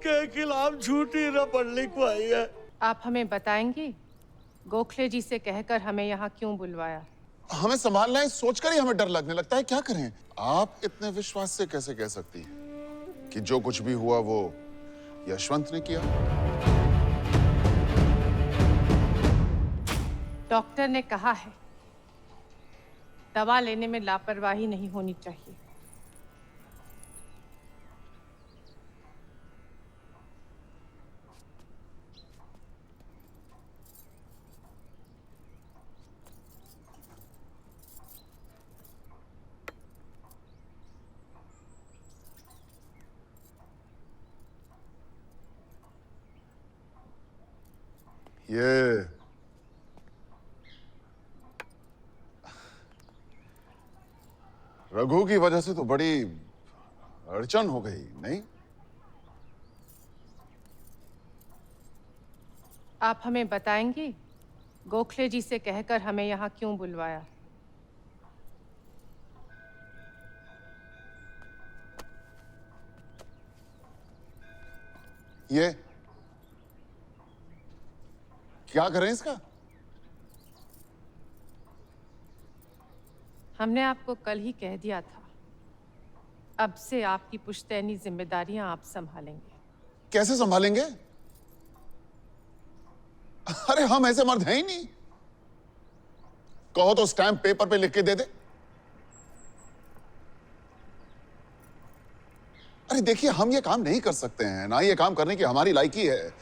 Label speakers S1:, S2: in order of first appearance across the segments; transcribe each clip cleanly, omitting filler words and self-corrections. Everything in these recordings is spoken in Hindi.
S1: उसके खिलाफ झूठी रपट लिखवाई है।
S2: आप हमें बताएंगी गोखले जी से कहकर हमें यहाँ क्यों बुलवाया?
S3: हमें संभालना है, सोचकर ही हमें डर लगने लगता है। क्या करें? आप इतने विश्वास से कैसे कह सकती हैं कि जो कुछ भी हुआ वो यशवंत ने किया?
S2: डॉक्टर ने कहा है दवा लेने में लापरवाही नहीं होनी चाहिए।
S3: ये रघु की वजह से तो बड़ी अड़चन हो गई, नहीं?
S2: आप हमें बताएंगी गोखले जी से कहकर हमें यहाँ क्यों बुलवाया?
S3: ये क्या करें इसका?
S2: हमने आपको कल ही कह दिया था, अब से आपकी पुश्तैनी जिम्मेदारियां आप संभालेंगे।
S3: कैसे संभालेंगे? अरे हम ऐसे मर्द हैं ही नहीं। कहो तो स्टैंप पेपर पे लिख के दे दे। अरे देखिए, हम ये काम नहीं कर सकते हैं, ना ये काम करने की हमारी लायकी है।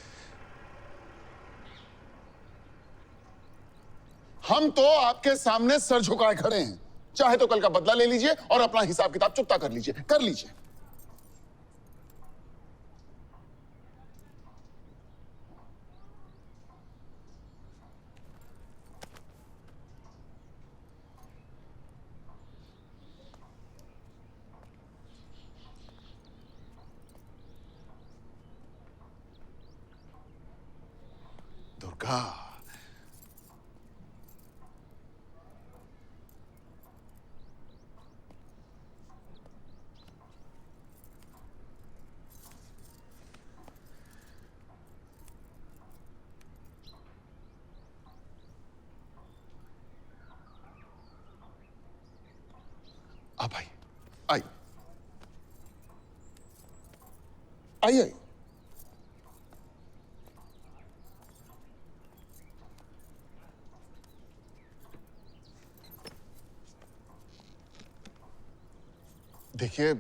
S3: हम तो आपके सामने सर झुकाए खड़े हैं। चाहे तो कल का बदला ले लीजिए और अपना हिसाब किताब चुकता कर लीजिए, कर लीजिए। दुर्गा, आप आई आई आई आई। देखिए,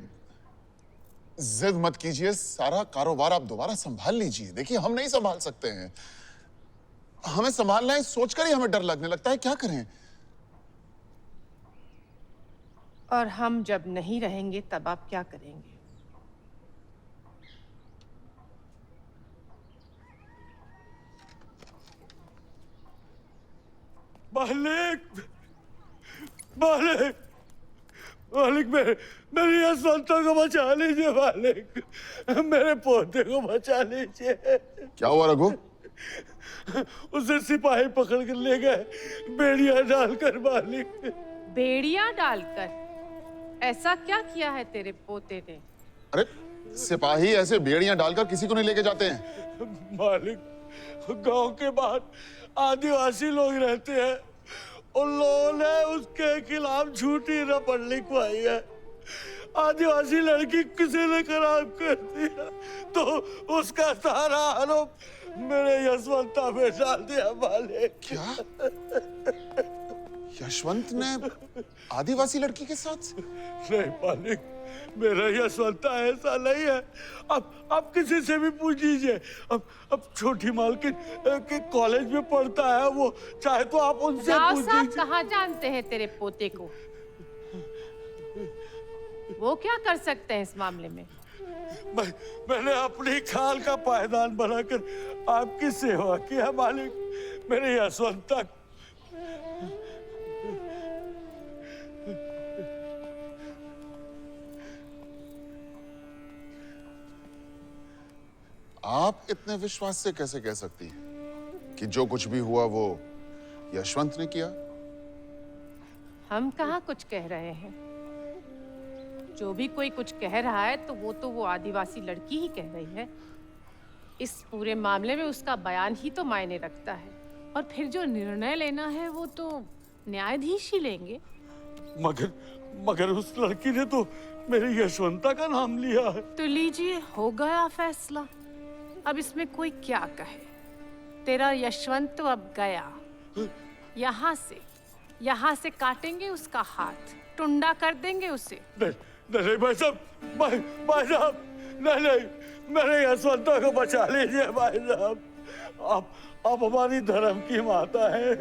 S3: जिद मत कीजिए, सारा कारोबार आप दोबारा संभाल लीजिए। देखिए, हम नहीं संभाल सकते हैं। हमें संभालना है, सोचकर ही हमें डर लगने लगता है। क्या करें?
S2: और हम जब नहीं रहेंगे तब आप क्या करेंगे?
S1: मालिक, मालिक, मालिक, मेरी यशवंता को बचा लीजिए मालिक। मेरे पोते को बचा लीजिए।
S3: क्या हुआ रघु?
S1: उसे सिपाही पकड़ कर ले गए, बेड़िया डालकर मालिक।
S2: बेड़ियां डालकर? ऐसा क्या किया है तेरे पोते ने?
S3: अरे सिपाही ऐसे बेड़ियां डालकर किसी को नहीं लेके जाते हैं।
S1: मालिक, गांव के बाहर आदिवासी लोग रहते हैं, उन लोगों ने उसके खिलाफ झूठी रपट लिखवाई है। आदिवासी लड़की किसी ने खराब कर दिया तो उसका सारा आरोप मेरे यशवंता पे डाल दिया मालिक।
S3: क्या? यशवंत ने आदिवासी लड़की के साथ?
S1: नहीं मालिक, मेरा यशवंता ऐसा नहीं है। अब किसी से भी पूछ लीजिए। अब छोटी मालकिन के कॉलेज में पढ़ता है वो, चाहे तो आप उनसे पूछ लीजिए।
S2: कहाँ जानते हैं तेरे पोते को? वो क्या कर सकते हैं इस मामले में?
S1: मैंने अपनी खाल का पायदान बनाकर आपकी सेवा किया मालिक। मेरे यशवंता
S3: आप इतने विश्वास से कैसे कह सकती हैं कि जो कुछ भी हुआ वो यशवंत ने किया?
S2: हम कहाँ कुछ कह रहे हैं। जो भी कोई कुछ कह रहा है तो वो आदिवासी लड़की ही कह रही है। इस पूरे मामले में उसका बयान ही तो मायने रखता है।
S4: और फिर जो निर्णय लेना है वो तो न्यायाधीश ही लेंगे।
S1: मगर मगर उस लड़की ने तो मेरी यशवंता का नाम लिया है।
S4: तो लीजिए, हो गया फैसला। अब इसमें कोई क्या कहे, तेरा यशवंत तो अब गया। यहाँ से काटेंगे उसका हाथ, टुंडा कर देंगे उसे।
S1: नहीं नहीं भाई साहब, भाई साहब, नहीं, मेरे यशवंता को बचा लीजिए भाई साहब। आप हमारी धर्म की माता है।